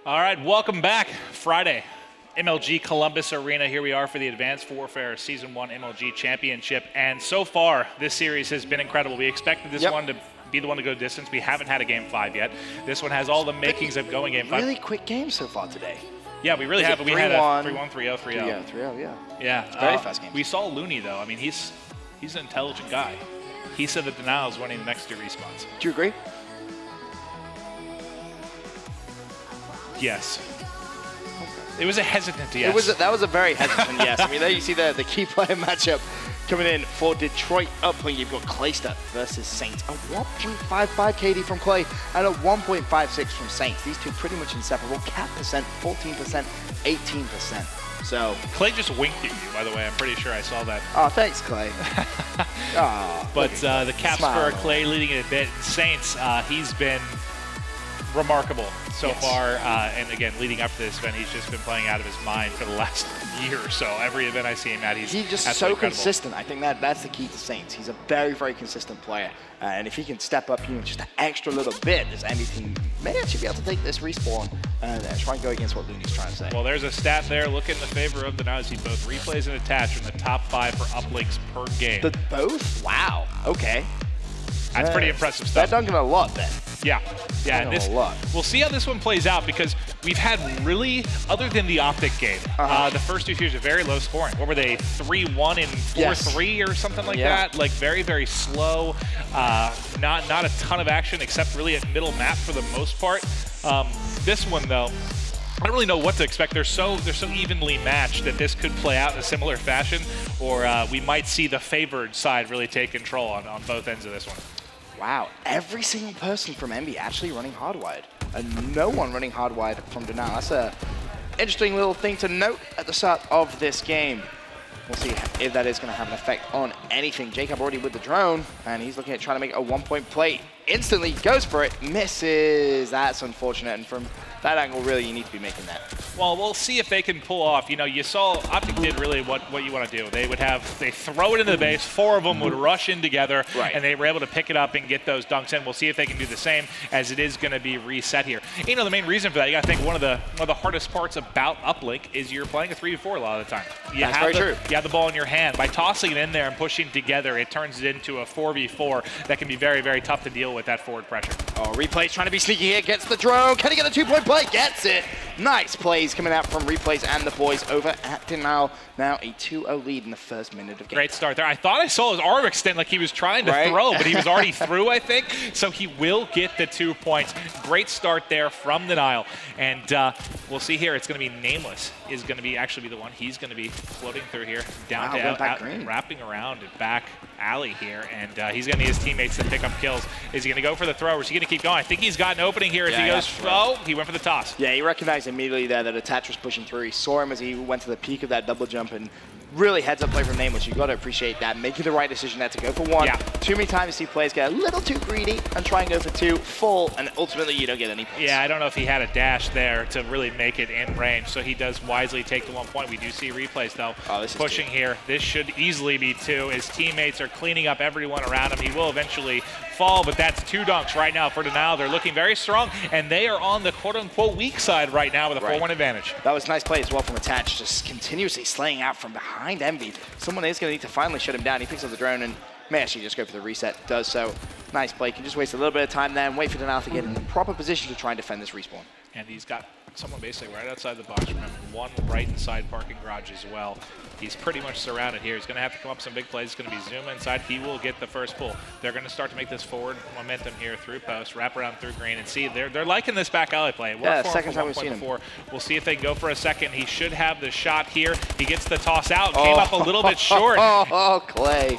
All right, welcome back. Friday, MLG Columbus Arena. Here we are for the Advanced Warfare Season 1 MLG Championship. And so far, this series has been incredible. We expected this one to be the one to go distance. We haven't had a Game 5 yet. This one has all the makings of going Game 5. Really quick game so far today. Yeah, we really have. We had a 3-1, 3-0, 3-0. Yeah, 3-0, yeah. Yeah. It's very fast game. We saw Looney, though. I mean, he's an intelligent guy. He said that Denial is winning the next 2 respawns. Do you agree? Yes. It was a hesitant yes. That was a very hesitant yes. I mean, there you see the key player matchup coming in for Detroit. Up when you've got Clayster versus Saints. A 1.55 KD from Clay and a 1.56 from Saints. These two pretty much inseparable. Cap percent, 14%, 18%. So Clay just winked at you, by the way. I'm pretty sure I saw that. Oh, thanks, Clay. But the caps for Clay leading it a bit. Saints, he's been remarkable so far, and again, leading up to this event, he's just been playing out of his mind for the last year or so. Every event I see him at, he's just so consistent. I think that's the key to Saints. He's a very, very consistent player, and if he can step up, just an extra little bit, this Envy team may actually be able to take this respawn and try and go against what Looney's trying to say. Well, there's a stat there looking in the favor of the Nazi. Both replays and attach in the top 5 for uplinks per game. Both? Wow. Okay. That's pretty impressive stuff. They're dunking a lot then. Yeah, and we'll see how this one plays out, because we've had really, other than the Optic game, the first 2 series are very low scoring. What were they, 3-1 and 4-3 or something like that? Like very, very slow. Not a ton of action except really at middle map for the most part. This one though, I don't really know what to expect. They're so evenly matched that this could play out in a similar fashion, or we might see the favored side really take control on both ends of this one. Wow, every single person from Envy actually running hardwired, and no one running hardwired from Denial. That's a interesting little thing to note at the start of this game. We'll see if that is going to have an effect on anything. Jacob already with the drone, and he's looking at trying to make a 1-point play. Instantly goes for it, misses. That's unfortunate, and from that angle, really, you need to be making that. Well, we'll see if they can pull off. You saw Optic did really what you want to do. They throw it into the base, 4 of them would rush in together, and they were able to pick it up and get those dunks in. We'll see if they can do the same, as it is going to be reset here. The main reason for that, you got to think one of the hardest parts about uplink is you're playing a 3-4 a lot of the time. That's very true. You have the ball in your hand. By tossing it in there and pushing together, it turns it into a 4v4 that can be very, very tough to deal with that forward pressure. Oh, Replay's trying to be sneaky here, gets the drone. Can he get the 2-point play? Gets it. Nice plays coming out from Replays and the boys over at Denial. Now a 2-0 lead in the first minute of game. Great start there. I thought I saw his arm extend like he was trying to throw, but he was already through, I think. So he will get the 2 points. Great start there from Denial. And we'll see here, it's going to be Nameless is going to be actually be the one. He's going to be floating through here, down to out, wrapping around and back alley here. And he's going to need his teammates to pick up kills. Is he going to go for the throw, or is he going to keep going? I think he's got an opening here. If he goes, he went for the toss. Yeah, he recognized immediately there that Attach was pushing through. He saw him as he went to the peak of that double jump, and really heads up play from Nameless. You've got to appreciate that. Making the right decision there to go for 1. Too many times you see players get a little too greedy and try and go for 2 full, and ultimately you don't get any points. Yeah, I don't know if he had a dash there to really make it in range, so he does wisely take the 1 point. We do see Replays though pushing here. This should easily be 2. His teammates are cleaning up everyone around him. He will eventually fall, but that's 2 dunks right now for Denial. They're looking very strong, and they are on the quote-unquote weak side right now with a 4-1 advantage. That was a nice play as well from Attach, just continuously slaying out from behind Envy. Someone is going to need to finally shut him down. He picks up the drone and may actually just go for the reset. Does so. Nice play. Can just waste a little bit of time there and wait for Denial to get in the proper position to try and defend this respawn. And he's got someone basically right outside the box. Remember, 1 right inside parking garage as well. He's pretty much surrounded here. He's going to have to come up some big plays. It's going to be zoom inside. He will get the first pull. They're going to start to make this forward momentum here through post, wrap around through green, and see they're liking this back alley play. Second time we've seen him. We'll see if they can go for a second. He should have the shot here. He gets the toss out. Came up a little bit short. Oh, Clay.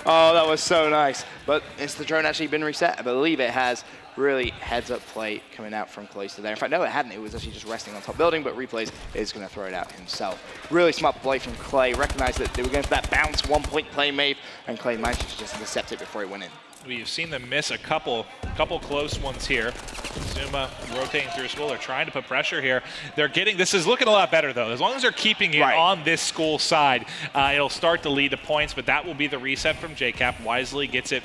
Oh, that was so nice. But has the drone actually been reset? I believe it has. Really heads-up play coming out from Clayster there. In fact, no, it hadn't. It was actually just resting on top building, but Replays is going to throw it out himself. Really smart play from Clay. Recognized that they were going for that bounce 1-point play made, and Clay managed to just intercept it before he went in. We've seen them miss a couple close ones here. Zuma rotating through school. They're trying to put pressure here. They're getting, this is looking a lot better though. As long as they're keeping it on this school side, it'll start to lead to points, but that will be the reset from JCap. Wisely gets it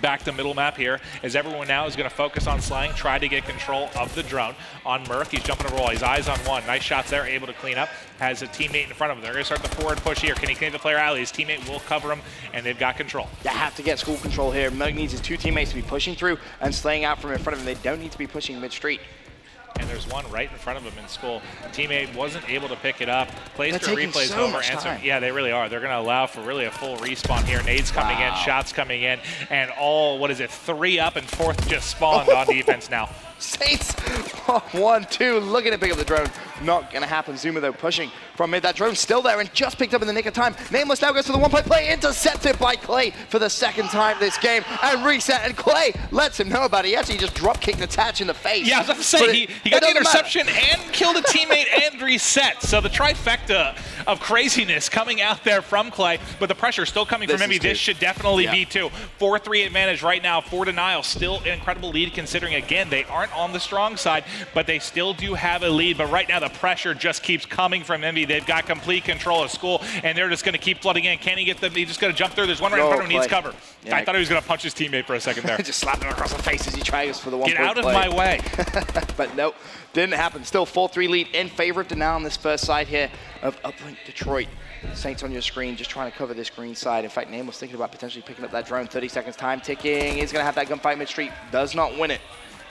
back to middle map here, as everyone now is going to focus on Slang, try to get control of the drone. On Merc, he's jumping a roll, he's eyes on one. Nice shots there, able to clean up. Has a teammate in front of him. They're going to start the forward push here. Can he clean the player out? His teammate will cover him, and they've got control. They have to get school control here. Merc needs his two teammates to be pushing through and slaying out from in front of him. They don't need to be pushing mid-street. And there's one right in front of him in school. Teammate wasn't able to pick it up. Plays They're for replays so over. Yeah, they really are. They're going to allow for really a full respawn here. Nades coming in, shots coming in, and all, what is it, 3 up and 4th just spawned on defense now. Saints, 1-2, looking to pick up the drone. Not going to happen. Zuma, though, pushing from mid. That drone's still there and just picked up in the nick of time. Nameless now goes for the one-point play, intercepted by Clay for the second time this game, and reset, and Clay lets him know about it. He actually just drop-kicked Attach in the face. Yeah, I was about to say, he got the interception and killed a teammate and reset. So the trifecta of craziness coming out there from Clay, but the pressure still coming from Emmy. This should definitely be 2. 4-3 advantage right now for Denial. Still an incredible lead considering, again, they aren't on the strong side, but they still do have a lead. But right now the pressure just keeps coming from Envy. They've got complete control of school, and they're just going to keep flooding in. Can he get them? He's just going to jump through. There's one right in front of him. Needs cover. Yeah, I thought he was going to punch his teammate for a second there. Just slapped him across the face as he tries for the one-point play. Get out of my way. But nope, didn't happen. Still 4-3 lead in favor of Denial on this first side here of Uplink Detroit. Saints on your screen, just trying to cover this green side. In fact, Name was thinking about potentially picking up that drone. 30 seconds time ticking. He's going to have that gunfight mid-street. Does not win it.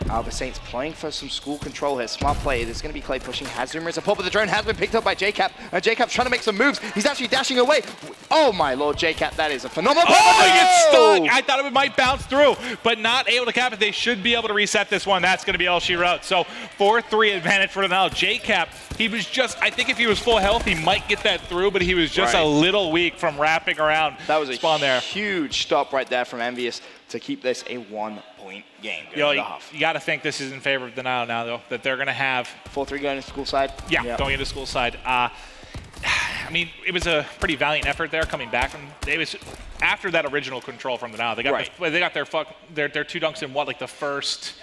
The Saints playing for some school control here. Smart play. There's going to be Clay pushing. Has Zoomer as a pull, but the drone has been picked up by JCap. And JCap's trying to make some moves. He's actually dashing away. Oh my lord, JCap, that is a phenomenal play. Oh, he gets stuck. I thought it might bounce through, but not able to cap it. They should be able to reset this one. That's going to be all she wrote. So 4-3 advantage for Denial. JCap, he was just, I think if he was full health, he might get that through, but he was just a little weak from wrapping around. That was a huge stop right there from Envious to keep this a 1-point game. You got to think this is in favor of Denial now, though, that they're going to have 4-3 going to school side. Yeah, going into school side. I mean, it was a pretty valiant effort there coming back from. It was after that original control from Denial. They got they got their 2 dunks in what, like the first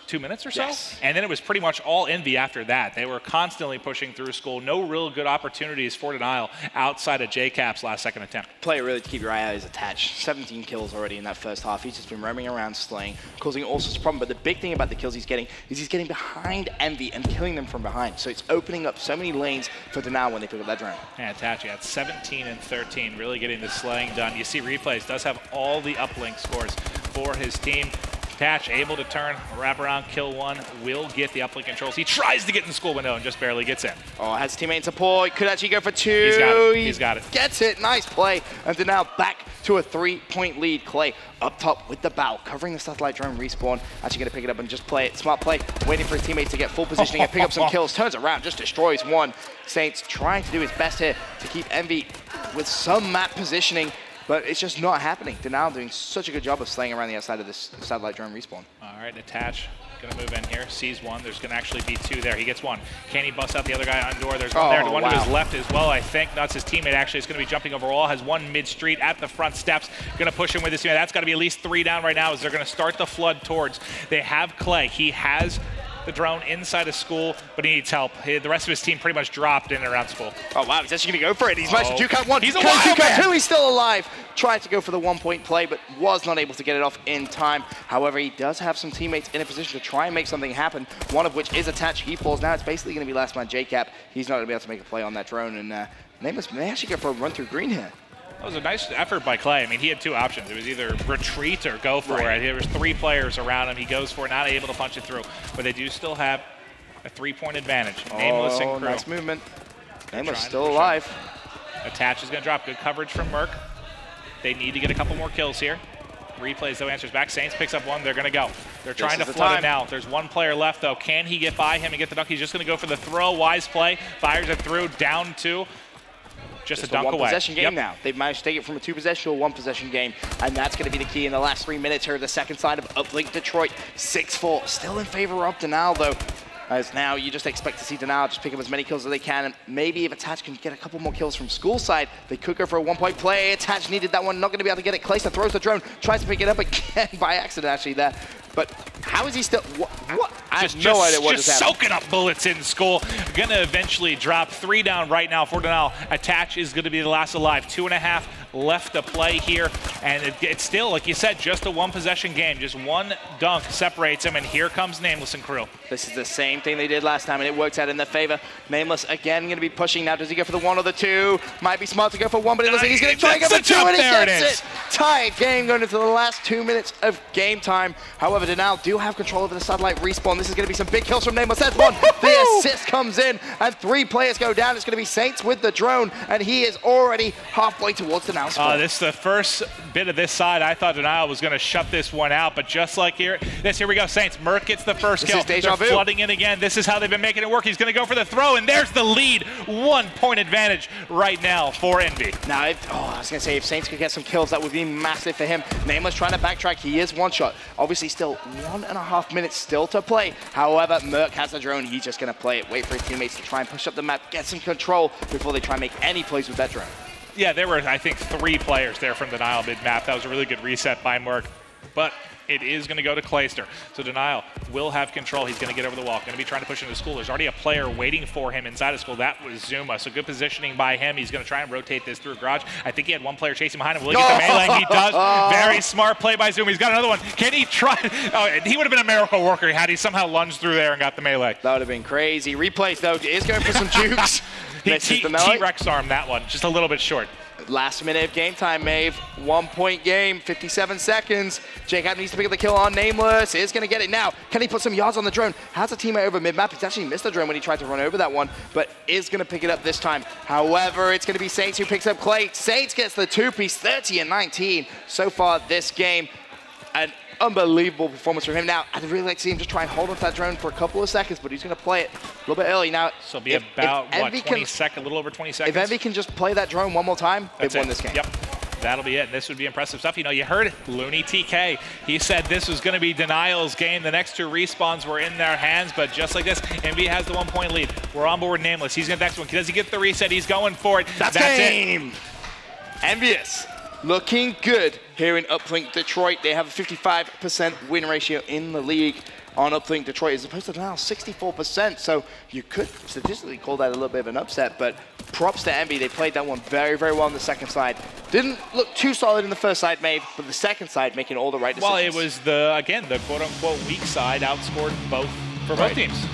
2 minutes or so? Yes. And then it was pretty much all Envy after that. They were constantly pushing through school. No real good opportunities for Denial outside of JCap's last second attempt. Player really to keep your eye out is Attach. 17 kills already in that first half. He's just been roaming around slaying, causing all sorts of problems. But the big thing about the kills he's getting is he's getting behind Envy and killing them from behind. So it's opening up so many lanes for Denial when they pick up that drone. Yeah, Attach, he had 17 and 13, really getting the slaying done. You see replays, does have all the uplink scores for his team. Attach able to turn, wrap around, kill one, will get the uplink controls. He tries to get in the school window and just barely gets in. Oh, has teammate support, could actually go for 2. He's got it. He's got it. Gets it, nice play. And now back to a 3-point lead. Clay up top with the bow, covering the satellite drone respawn. Actually going to pick it up and just play it. Smart play, waiting for his teammate to get full positioning and pick up some kills. Turns around, just destroys one. Saints trying to do his best here to keep Envy with some map positioning, but it's just not happening. Denial doing such a good job of slaying around the outside of this satellite drone respawn. All right, Attach gonna move in here, sees one. There's gonna actually be 2 there. He gets one. Can he bust out the other guy on door? There's one there. The one to his left as well, I think. That's his teammate actually. Is gonna be jumping over all. Has one mid-street at the front steps. Gonna push him with his teammate. That's gotta be at least 3 down right now as they're gonna start the flood towards. They have Clay. He has the drone inside of school, but he needs help. The rest of his team pretty much dropped in and around school. Oh wow, he's actually gonna go for it. He's managed to 2 count 1. He's a wild man. 2, he's still alive. Tried to go for the 1-point play, but was not able to get it off in time. However, he does have some teammates in a position to try and make something happen, one of which is Attach. He falls. Now it's basically gonna be last man JCap. He's not gonna be able to make a play on that drone, and Nameless may actually go for a run through green here. That was a nice effort by Clay. I mean, he had 2 options. It was either retreat or go for it. There was 3 players around him. He goes for it, not able to punch it through, but they do still have a 3-point advantage. Nameless and Crew. Nice movement. Nameless still alive. Attach is going to drop. Good coverage from Merc. They need to get a couple more kills here. Replays, though, answers back. Saints picks up 1. They're going to go. They're trying to flood him now. There's 1 player left, though. Can he get by him and get the dunk? He's just going to go for the throw. Wise play. Fires it through. Down 2. Just a dunk away. 1-possession game now. They've managed to take it from a 2-possession to a 1-possession game, and that's going to be the key in the last 3 minutes here. The second side of Uplink Detroit. 6-4. Still in favor of Denial, though. As now you just expect to see Denial just pick up as many kills as they can, and maybe if Attach can get a couple more kills from school side, they could go for a 1-point play. Attach needed that one, not going to be able to get it. Clayson throws the drone, tries to pick it up again by accident actually there. But how is he still, what? I have no idea what just happened. Soaking up bullets in school. Gonna eventually drop 3 down right now for Denial. Attach is gonna be the last alive. 2.5 left to play here. And it's still, like you said, just a one-possession game. Just one dunk separates them, and here comes Nameless and crew. This is the same thing they did last time, and it worked out in their favor. Nameless, again, going to be pushing now. Does he go for the one or the two? Might be smart to go for one, but it looks like he's going to try and go for two, and he gets it! Tied game going into the last 2 minutes of game time. However, Denal do have control over the satellite respawn. This is going to be some big kills from Nameless. That's one. The assist comes in, and 3 players go down. It's going to be Saints with the drone, and he is already halfway towards Denal's spawn. This is the first bit of this side. I thought Denial was going to shut this one out, but just like here we go. Saints, Merc gets the first kill. They're flooding in again. This is how they've been making it work. He's going to go for the throw, and there's the lead. 1 point advantage right now for Envy. Now, I was going to say, if Saints could get some kills, that would be massive for him. Nameless trying to backtrack. He is one shot. Obviously, still 1.5 minutes still to play. However, Merc has the drone. He's just going to play it, wait for his teammates to try and push up the map, get some control before they try and make any plays with that drone. Yeah, there were, I think, 3 players there from Denial mid-map. That was a really good reset by Merc. But it is going to go to Clayster. So Denial will have control. He's going to get over the wall. Going to be trying to push into school. There's already a player waiting for him inside of school. That was Zuma. So good positioning by him. He's going to try and rotate this through Garage. I think he had 1 player chasing behind him. Will he get the melee? He does. Very smart play by Zuma. He's got another one. Can he try? Oh, he would have been a miracle worker had he somehow lunged through there and got the melee. That would have been crazy. Replays, though, is going for some jukes. He T-Rex armed that one. Just a little bit short. Last minute of game time, Maeve. 1 point game, 57 seconds. Jacob needs to pick up the kill on Nameless. Is going to get it now. Can he put some yards on the drone? Has a teammate over mid-map. He's actually missed the drone when he tried to run over that one, but is going to pick it up this time. However, it's going to be Saints who picks up Clay. Saints gets the 2-piece, 30 and 19 so far this game. An unbelievable performance from him. Now, I'd really like to see him just try and hold on to that drone for a couple of seconds, but he's going to play it a little bit early. Now, so it'll be about, what, 20 seconds, a little over 20 seconds? If Envy can just play that drone one more time, they've won this game. Yep. That'll be it. And this would be impressive stuff. You know, you heard Looney TK. He said this was going to be Denial's game. The next 2 respawns were in their hands, but just like this, Envy has the 1 point lead. We're on board Nameless. He's going to the next one. Does he get the reset? He's going for it. That's game. Envious. Looking good here in Uplink Detroit. They have a 55% win ratio in the league on Uplink Detroit as opposed to now 64%. So you could statistically call that a little bit of an upset, but props to Envy. They played that one very, very well on the second side. Didn't look too solid in the first side, Maeve, but the second side making all the right decisions. Well, it was the quote-unquote weak side outscored both teams.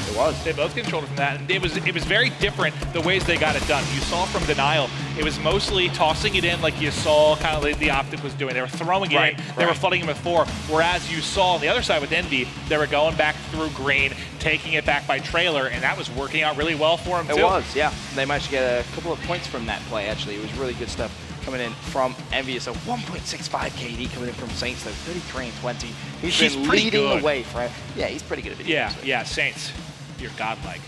It was. They both controlled it from that, and it was very different the ways they got it done. You saw from Denial, it was mostly tossing it in like you saw kind of like the Optic was doing. They were throwing it in, they were flooding him with 4, whereas you saw on the other side with Envy, they were going back through green, taking it back by trailer, and that was working out really well for them too. It was, yeah. They managed to get a couple of points from that play, actually. It was really good stuff coming in from Envy. So 1.65 KD coming in from Saints, though, 33 and 20. He's been leading the way for, yeah, he's pretty good at video. Yeah, Saints. You're godlike.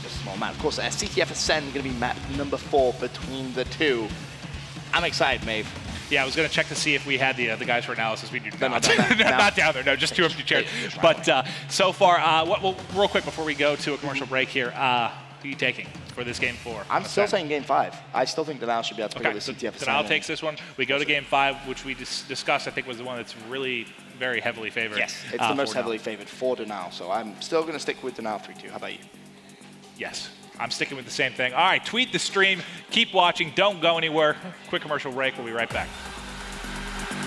Just a small map. Of course, CTF Ascend going to be map number 4 between the 2. I'm excited, Maeve. Yeah, I was going to check to see if we had the guys for analysis. We do not. Not down there. No, just 2 empty chairs. But so far, well, real quick before we go to a commercial break here, who are you taking for this game 4? I'm still saying game 5. I still think Denial should be able to pick up the CTF Ascend. Denial takes this one. We go to game 5, which we discussed. I think was the one that's really very heavily favored. Yes, it's the most heavily favored for Denial. So I'm still going to stick with Denial 3-2. How about you? Yes, I'm sticking with the same thing. All right, tweet the stream. Keep watching. Don't go anywhere. Quick commercial break. We'll be right back.